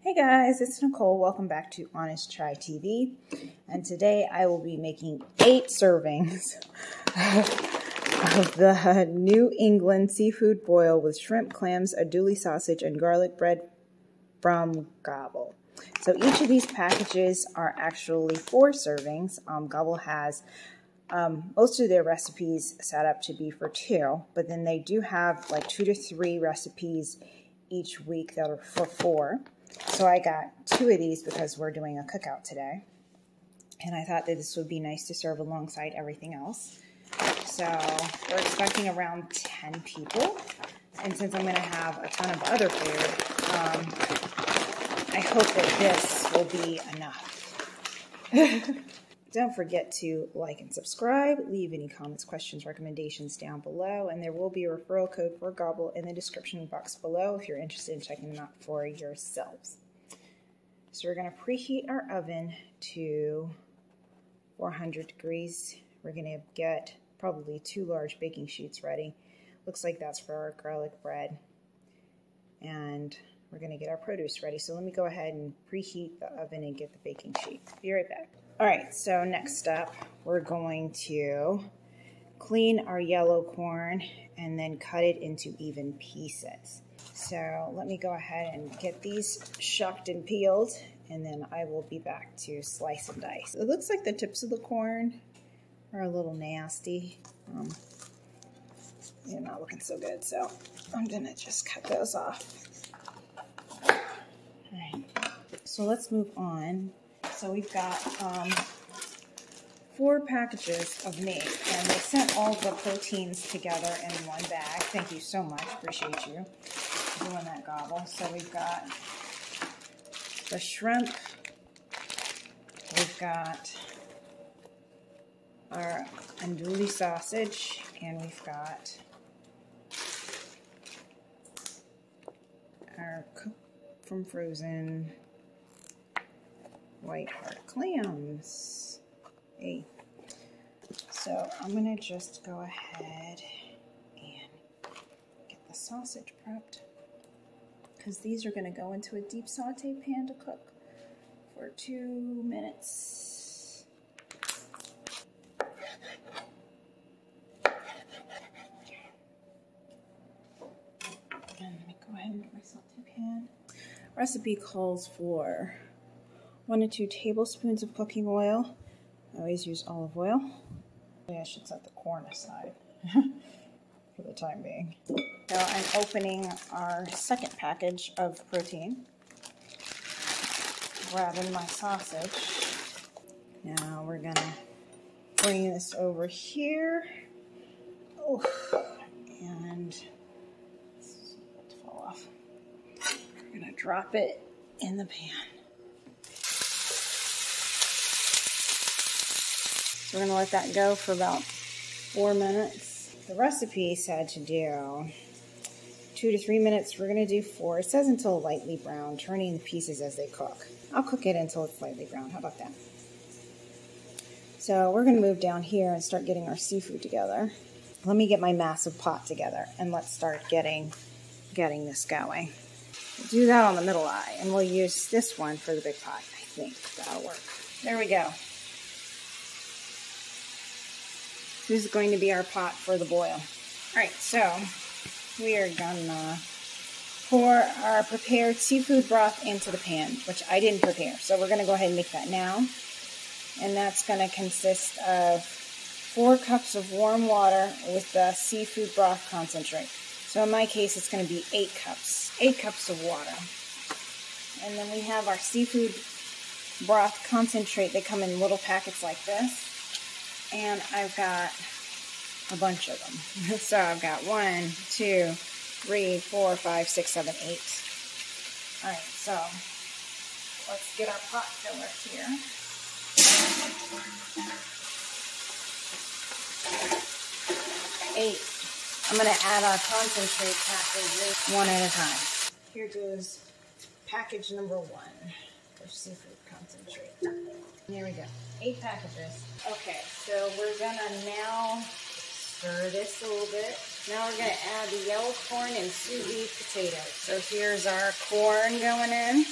Hey guys, it's Nicole. Welcome back to Honest Try TV. And today I will be making 8 servings of the New England seafood boil with shrimp, clams, andouille sausage, and garlic bread from Gobble. So each of these packages are actually 4 servings. Gobble has most of their recipes set up to be for 2, but then they do have like 2 to 3 recipes each week that are for 4. So I got 2 of these because we're doing a cookout today. And I thought that this would be nice to serve alongside everything else. So we're expecting around 10 people. And since I'm going to have a ton of other food, I hope that this will be enough. Don't forget to like and subscribe. Leave any comments, questions, recommendations down below. And there will be a referral code for Gobble in the description box below if you're interested in checking them out for yourselves. So we're going to preheat our oven to 400 degrees. We're going to get probably 2 large baking sheets ready. Looks like that's for our garlic bread. And we're going to get our produce ready. So let me go ahead and preheat the oven and get the baking sheet. Be right back. All right, so next up, we're going to clean our yellow corn and then cut it into even pieces. So let me go ahead and get these shucked and peeled, and then I will be back to slice and dice. It looks like the tips of the corn are a little nasty. They're not looking so good, so I'm gonna just cut those off. All right, so let's move on. So we've got 4 packages of meat, and they sent all the proteins together in one bag. Thank you so much. Appreciate you doing that, Gobble. So we've got the shrimp. We've got our andouille sausage, and we've got our cooked from frozen white heart clams. Hey. So I'm gonna just go ahead and get the sausage prepped, because these are gonna go into a deep saute pan to cook for 2 minutes. And let me go ahead and get my saute pan. Recipe calls for 1 to 2 tablespoons of cooking oil. I always use olive oil. Maybe I should set the corn aside for the time being. So I'm opening our second package of protein. Grabbing my sausage. Now we're gonna bring this over here. Oh, and this is about to fall off. We're gonna drop it in the pan. We're going to let that go for about 4 minutes. The recipe said to do 2 to 3 minutes. We're going to do 4. It says until lightly brown, turning the pieces as they cook. I'll cook it until it's lightly brown. How about that? So we're going to move down here and start getting our seafood together. Let me get my massive pot together and let's start getting this going. We'll do that on the middle eye, and we'll use this one for the big pot. I think that'll work. There we go. This is going to be our pot for the boil. All right, so we are gonna pour our prepared seafood broth into the pan, which I didn't prepare. So we're gonna go ahead and make that now. And that's gonna consist of 4 cups of warm water with the seafood broth concentrate. So in my case, it's gonna be 8 cups. 8 cups of water. And then we have our seafood broth concentrate. They come in little packets like this. And I've got a bunch of them. So I've got 1, 2, 3, 4, 5, 6, 7, 8. All right, so let's get our pot filler here. 8. I'm going to add our concentrate packages 1 at a time. Here goes package number 1 for seafood concentrate. There we go. 8 packages. Okay, so we're gonna now stir this a little bit. Now we're gonna add the yellow corn and sous vide potatoes. So here's our corn going in.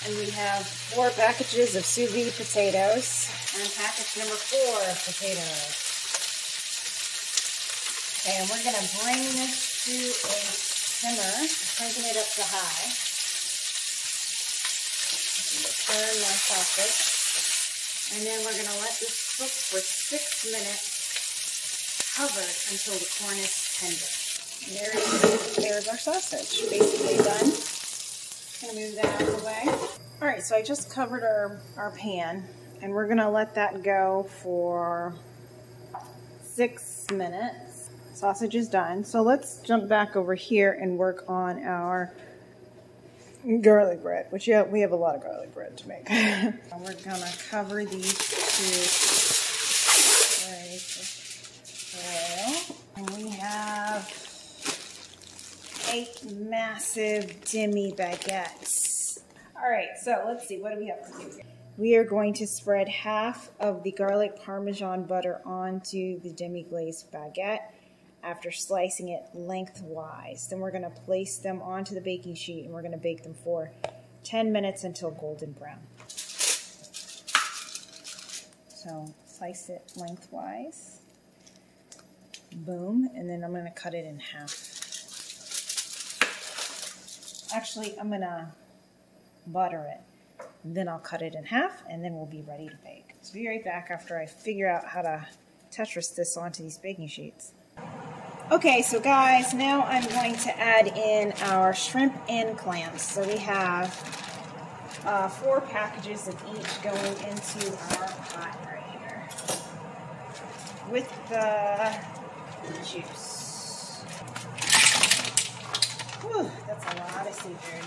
And we have 4 packages of sous vide potatoes and package number 4 of potatoes. Okay, and we're going to bring this to a simmer, cranking it up to high. Turn my sausage. And then we're going to let this cook for 6 minutes, covered until the corn is tender. And there's our sausage, basically done. I'm gonna move that out of the way. All right, so I just covered our pan, and we're gonna let that go for 6 minutes. Sausage is done. So let's jump back over here and work on our garlic bread, which we have a lot of garlic bread to make. And we're gonna cover these two with oil. And we have 8 massive demi baguettes. All right, so let's see, what do we have to do here? We are going to spread half of the garlic Parmesan butter onto the demi-glazed baguette after slicing it lengthwise. Then we're gonna place them onto the baking sheet and we're gonna bake them for 10 minutes until golden brown. So slice it lengthwise. Boom, and then I'm gonna cut it in half. Actually, I'm gonna butter it, and then I'll cut it in half, and then we'll be ready to bake. So be right back after I figure out how to Tetris this onto these baking sheets. Okay, so guys, now I'm going to add in our shrimp and clams. So we have 4 packages of each going into our pot right here with the juice. Whew, that's a lot of seafood.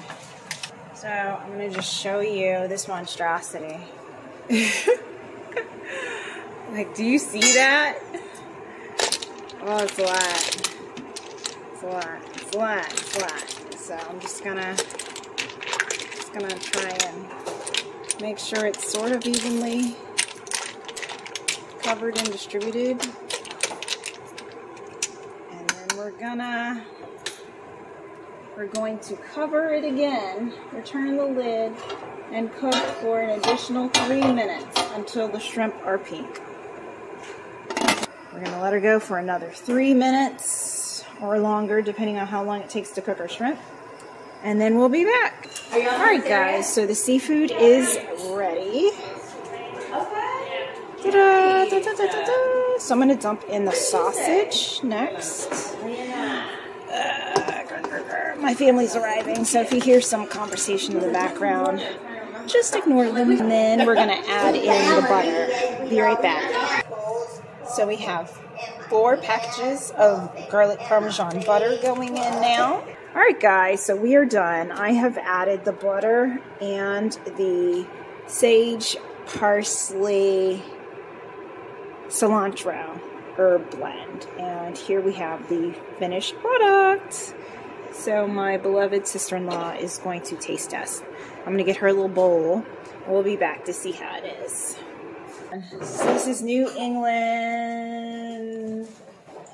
So I'm going to just show you this monstrosity. Like, do you see that? Oh, it's a lot. It's a lot. It's a lot. It's a lot. So I'm just gonna try and make sure it's sort of evenly covered and distributed. And then we're going to cover it again, return the lid, and cook for an additional 3 minutes until the shrimp are pink. We're going to let her go for another 3 minutes or longer, depending on how long it takes to cook our shrimp. And then we'll be back. Alright guys, so the seafood is ready. Ta-da, da, da, da, da, da. So I'm going to dump in the sausage next. My family's arriving, so if you hear some conversation in the background, just ignore them. And then we're going to add in the butter. Be right back. So we have 4 packages of garlic Parmesan butter going in now. Alright guys, so we are done. I have added the butter and the sage, parsley, cilantro herb blend. And here we have the finished product. So my beloved sister-in-law is going to taste test. I'm going to get her a little bowl. We'll be back to see how it is. So this is New England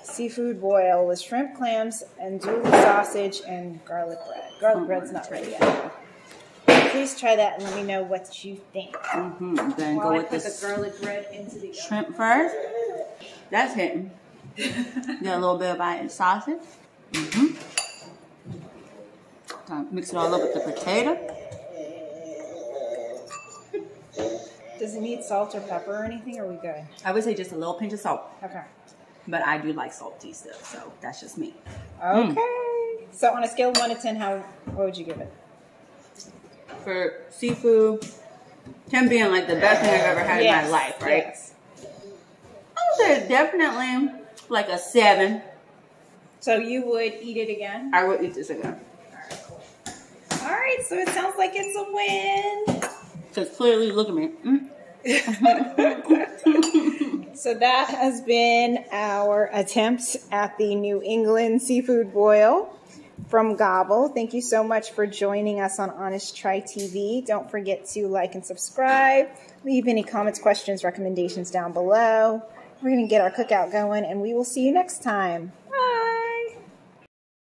seafood boil with shrimp, clams, andouille sausage, and garlic bread. Garlic bread's not ready yet. Please try that and let me know what you think. Then While go I with put the the garlic bread into the shrimp first. That's hitting. Get a little bit of bite sausage. Mix it all up with the potato. Does it need salt or pepper or anything, or are we good? I would say just a little pinch of salt. Okay. But I do like salty stuff, so that's just me. Okay. So on a scale of 1 to 10, what would you give it? For seafood, 10 being like the best thing I've ever had in my life, right? Yes. I would say definitely like a 7. So you would eat it again? I would eat this again. Alright, cool. Alright, so it sounds like it's a win. Because clearly, look at me. So that has been our attempt at the New England seafood boil from Gobble. Thank you so much for joining us on Honest Try TV. Don't forget to like and subscribe. Leave any comments, questions, recommendations down below. We're going to get our cookout going, and we will see you next time.